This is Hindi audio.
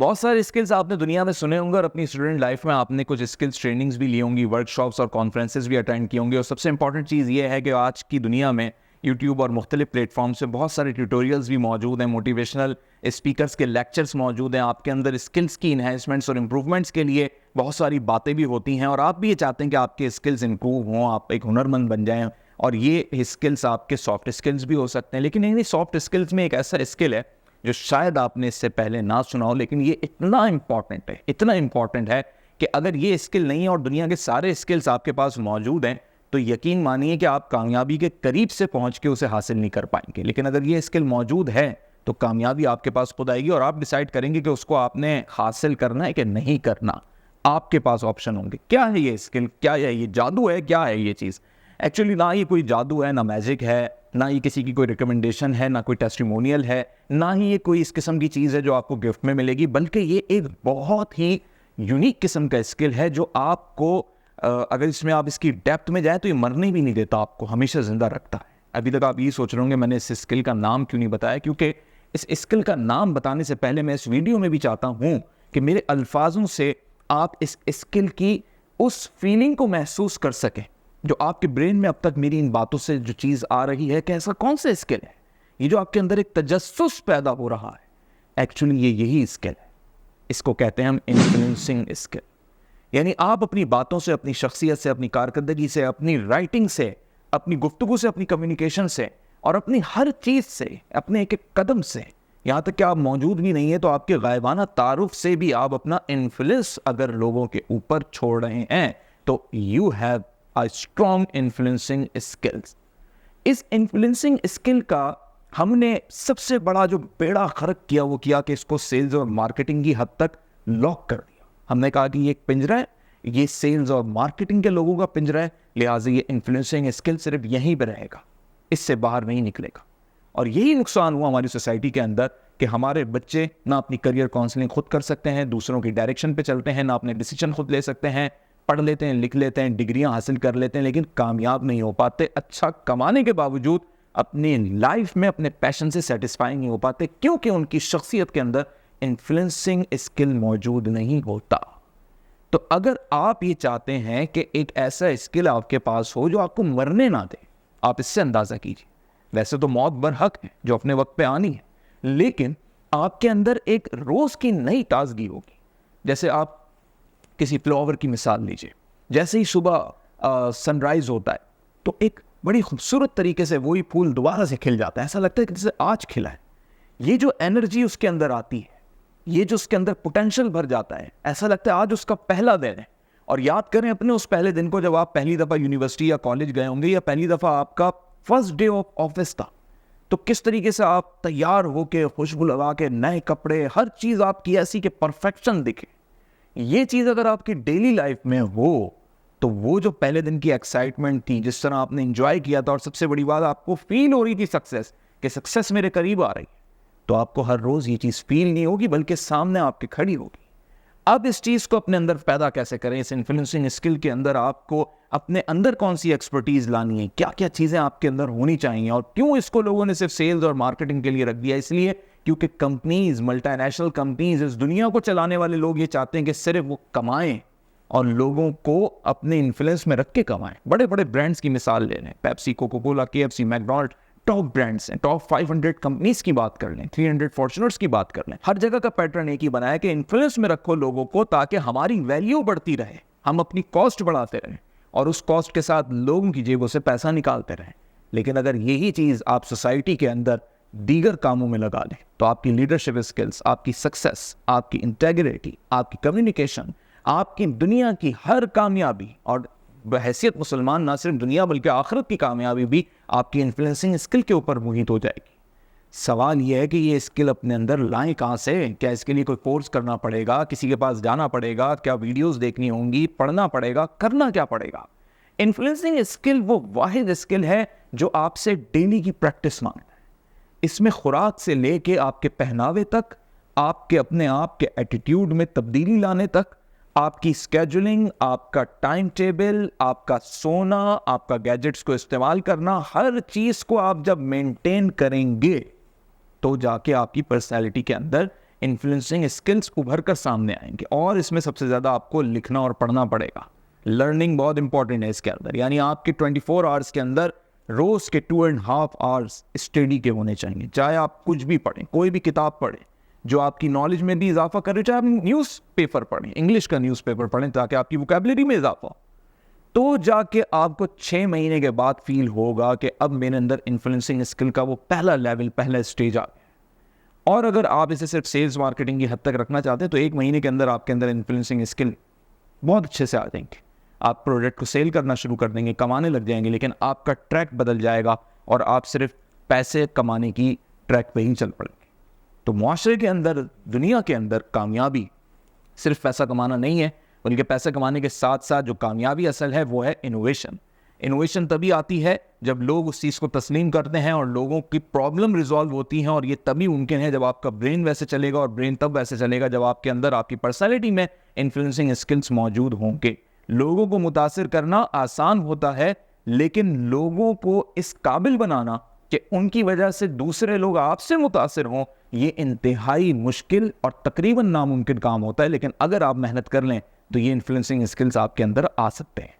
बहुत सारे स्किल्स आपने दुनिया में सुने होंगे और अपनी स्टूडेंट लाइफ में आपने कुछ स्किल्स ट्रेनिंग्स भी ली होंगी, वर्कशॉप्स और कॉन्फ्रेंसेस भी अटेंड किए होंगे। और सबसे इंपॉर्टेंट चीज़ ये है कि आज की दुनिया में यूट्यूब और मुख्तलिफ प्लेटफॉर्म से बहुत सारे ट्यूटोरियल्स भी मौजूद हैं, मोटिवेशनल स्पीकर्स के लेक्चर्स मौजूद हैं। आपके अंदर स्किल्स की इन्हेंसमेंट्स और इम्प्रूवमेंट्स के लिए बहुत सारी बातें भी होती हैं और आप भी ये चाहते हैं कि आपके स्किल्स इंप्रूव हों, आप एक हुनरमंद बन जाएं। और ये स्किल्स आपके सॉफ्ट स्किल्स भी हो सकते हैं, लेकिन इन्हीं सॉफ्ट स्किल्स में एक ऐसा स्किल है जो शायद आपने इससे पहले ना सुना हो, लेकिन ये इतना इंपॉर्टेंट है कि अगर ये स्किल नहीं है और दुनिया के सारे स्किल्स आपके पास मौजूद हैं तो यकीन मानिए कि आप कामयाबी के करीब से पहुंच के उसे हासिल नहीं कर पाएंगे। लेकिन अगर ये स्किल मौजूद है तो कामयाबी आपके पास खुद आएगी और आप डिसाइड करेंगे कि उसको आपने हासिल करना है कि नहीं करना। आपके पास ऑप्शन होंगे। क्या है ये स्किल, क्या है ये जादू है, क्या है ये चीज़? एक्चुअली ना ये कोई जादू है, ना मैजिक है, ना ये किसी की कोई रिकमेंडेशन है, ना कोई टेस्टिमोनियल है, ना ही ये कोई इस किस्म की चीज़ है जो आपको गिफ्ट में मिलेगी, बल्कि ये एक बहुत ही यूनिक किस्म का स्किल है जो आपको अगर इसमें आप इसकी डेप्थ में जाए तो ये मरने भी नहीं देता, आपको हमेशा ज़िंदा रखता है। अभी तक आप ये सोच रहे होंगे मैंने इस स्किल का नाम क्यों नहीं बताया, क्योंकि इस स्किल का नाम बताने से पहले मैं इस वीडियो में भी चाहता हूँ कि मेरे अल्फाजों से आप इस स्किल की उस फीलिंग को महसूस कर सकें जो आपके ब्रेन में अब तक मेरी इन बातों से जो चीज़ आ रही है कि ऐसा कौन सा स्किल है, ये जो आपके अंदर एक तजस्सुस पैदा हो रहा है। एक्चुअली ये यही स्किल है, इसको कहते हैं हम इन्फ्लुएंसिंग स्किल। यानी आप अपनी बातों से, अपनी शख्सियत से, अपनी कारकर्दगी से, अपनी राइटिंग से, अपनी गुफ्तगू से, अपनी कम्युनिकेशन से और अपनी हर चीज़ से, अपने एक एक कदम से, यहाँ तक कि आप मौजूद भी नहीं है तो आपके गायबाना तारुफ से भी आप अपना इन्फ्लुएंस अगर लोगों के ऊपर छोड़ रहे हैं तो you have a strong influencing skills. इस इन्फ्लुएंसिंग स्किल का हमने सबसे बड़ा जो बेड़ा खर्क किया वो किया कि इसको सेल्स और मार्केटिंग की हद तक लॉक कर दिया। हमने कहा कि ये एक पिंजरा है, ये सेल्स और मार्केटिंग के लोगों का पिंजरा है, लिहाजा ये इन्फ्लुएंसिंग स्किल सिर्फ यहीं पर रहेगा, इससे बाहर नहीं निकलेगा। और यही नुकसान हुआ हमारी सोसाइटी के अंदर कि हमारे बच्चे ना अपनी करियर काउंसलिंग खुद कर सकते हैं, दूसरों की डायरेक्शन पे चलते हैं, ना अपने डिसीजन खुद ले सकते हैं, पढ़ लेते हैं, लिख लेते हैं, डिग्रियां हासिल कर लेते हैं, लेकिन कामयाब नहीं हो पाते। अच्छा कमाने के बावजूद अपनी लाइफ में अपने पैशन से सेटिस्फाई नहीं हो पाते, क्योंकि उनकी शख्सियत के अंदर इन्फ्लुएंसिंग स्किल मौजूद नहीं होता। तो अगर आप ये चाहते हैं कि एक ऐसा स्किल आपके पास हो जो आपको मरने ना दे, आप इससे अंदाजा कीजिए। वैसे तो मौत बरहक है जो अपने वक्त पे आनी है, लेकिन आपके अंदर एक रोज की नई ताजगी होगी। जैसे आप किसी फ्लावर की मिसाल लीजिए, जैसे ही सुबह सनराइज होता है तो एक बड़ी खूबसूरत तरीके से वही फूल दोबारा से खिल जाता है, ऐसा लगता है कि जैसे आज खिला है। ये जो एनर्जी उसके अंदर आती है, ये जो उसके अंदर पोटेंशियल भर जाता है, ऐसा लगता है आज उसका पहला दिन है। और याद करें अपने उस पहले दिन को जब आप पहली दफ़ा यूनिवर्सिटी या कॉलेज गए होंगे, या पहली दफ़ा आपका फर्स्ट डे ऑफ ऑफिस था, तो किस तरीके से आप तैयार होके, खुशबू लगा के, नए कपड़े, हर चीज़ आपकी ऐसी कि परफेक्शन दिखे। ये चीज़ अगर आपकी डेली लाइफ में हो तो वो जो पहले दिन की एक्साइटमेंट थी, जिस तरह आपने एंजॉय किया था, और सबसे बड़ी बात आपको फील हो रही थी सक्सेस, कि सक्सेस मेरे करीब आ रही है, तो आपको हर रोज़ ये चीज़ फील नहीं होगी बल्कि सामने आपके खड़ी होगी। अब इस चीज़ को अपने अंदर पैदा कैसे करें? इस इन्फ्लुएंसिंग स्किल के अंदर आपको अपने अंदर कौन सी एक्सपर्टीज लानी है, क्या क्या चीज़ें आपके अंदर होनी चाहिए, और क्यों इसको लोगों ने सिर्फ सेल्स और मार्केटिंग के लिए रख दिया? इसलिए क्योंकि कंपनीज, मल्टीनेशनल कंपनीज, इस दुनिया को चलाने वाले लोग ये चाहते हैं कि सिर्फ वो कमाएं और लोगों को अपने इन्फ्लुएंस में रख के कमाएं। बड़े बड़े ब्रांड्स की मिसाल ले लें, Pepsi, Coca Cola, KFC, McDonald, top brands हैं। टॉप 500 कंपनीज की बात कर लें, 300 फॉर्च्यूनर्स की बात कर लें, हर जगह का पैटर्न एक ही बनाया कि इन्फ्लुएंस में रखो लोगों को, ताकि हमारी वैल्यू बढ़ती रहे, हम अपनी कॉस्ट बढ़ाते रहें और उस कॉस्ट के साथ लोगों की जेबों से पैसा निकालते रहें। लेकिन अगर यही चीज़ आप सोसाइटी के अंदर दीगर कामों में लगा लें तो आपकी लीडरशिप स्किल्स, आपकी सक्सेस, आपकी इंटेग्रिटी, आपकी कम्युनिकेशन, आपकी दुनिया की हर कामयाबी, और बहैसियत मुसलमान ना सिर्फ दुनिया बल्कि आखिरत की कामयाबी भी आपकी इन्फ्लुएंसिंग स्किल के ऊपर मुहित हो जाएगी। सवाल यह है कि ये स्किल अपने अंदर लाएं कहाँ से? क्या इसके लिए कोई कोर्स करना पड़ेगा, किसी के पास जाना पड़ेगा, क्या वीडियोस देखनी होंगी, पढ़ना पड़ेगा, करना क्या पड़ेगा? इन्फ्लुएंसिंग स्किल वो वाहिद स्किल है जो आपसे डेली की प्रैक्टिस मांगता है। इसमें खुराक से लेके आपके पहनावे तक, आपके अपने आप के एटीट्यूड में तब्दीली लाने तक, आपकी स्केजुलिंग, आपका टाइम टेबल, आपका सोना, आपका गैजेट्स को इस्तेमाल करना, हर चीज़ को आप जब मेंटेन करेंगे तो जाके आपकी पर्सनैलिटी के अंदर इन्फ्लुएंसिंग स्किल्स उभर कर सामने आएंगे। और इसमें सबसे ज़्यादा आपको लिखना और पढ़ना पड़ेगा। लर्निंग बहुत इंपॉर्टेंट है इसके अंदर, यानी आपके 24 आवर्स के अंदर रोज के 2.5 आवर्स स्टडी के होने चाहिए। चाहे आप कुछ भी पढ़ें, कोई भी किताब पढ़ें जो आपकी नॉलेज में भी इजाफा करे, चाहे आप न्यूज़पेपर पढ़ें, इंग्लिश का न्यूज़पेपर पढ़ें ताकि आपकी वोकैबुलरी में इजाफा हो, तो जाके आपको 6 महीने के बाद फील होगा कि अब मेरे अंदर इन्फ्लुएंसिंग स्किल का वो पहला लेवल, पहला स्टेज आ गया। और अगर आप इसे सिर्फ सेल्स मार्केटिंग की हद तक रखना चाहते हैं तो 1 महीने के अंदर आपके अंदर इन्फ्लुएंसिंग स्किल बहुत अच्छे से आ जाएंगे। आप प्रोडक्ट को सेल करना शुरू कर देंगे, कमाने लग जाएंगे, लेकिन आपका ट्रैक बदल जाएगा और आप सिर्फ पैसे कमाने की ट्रैक पे ही चल पड़ेंगे। तो मुआशरे के अंदर, दुनिया के अंदर कामयाबी सिर्फ पैसा कमाना नहीं है, बल्कि पैसा कमाने के साथ साथ जो कामयाबी असल है वो है इनोवेशन। इनोवेशन तभी आती है जब लोग उस चीज़ को तस्लीम करते हैं और लोगों की प्रॉब्लम रिजॉल्व होती हैं, और ये तभी मुमकिन है जब आपका ब्रेन वैसे चलेगा, और ब्रेन तब वैसे चलेगा जब आपके अंदर, आपकी पर्सनैलिटी में इन्फ्लुएंसिंग स्किल्स मौजूद होंगे। लोगों को मुतासिर करना आसान होता है, लेकिन लोगों को इस काबिल बनाना कि उनकी वजह से दूसरे लोग आपसे मुतासिर हों, ये इंतहाई मुश्किल और तकरीबन नामुमकिन काम होता है। लेकिन अगर आप मेहनत कर लें तो ये इन्फ्लुएंसिंग स्किल्स आपके अंदर आ सकते हैं।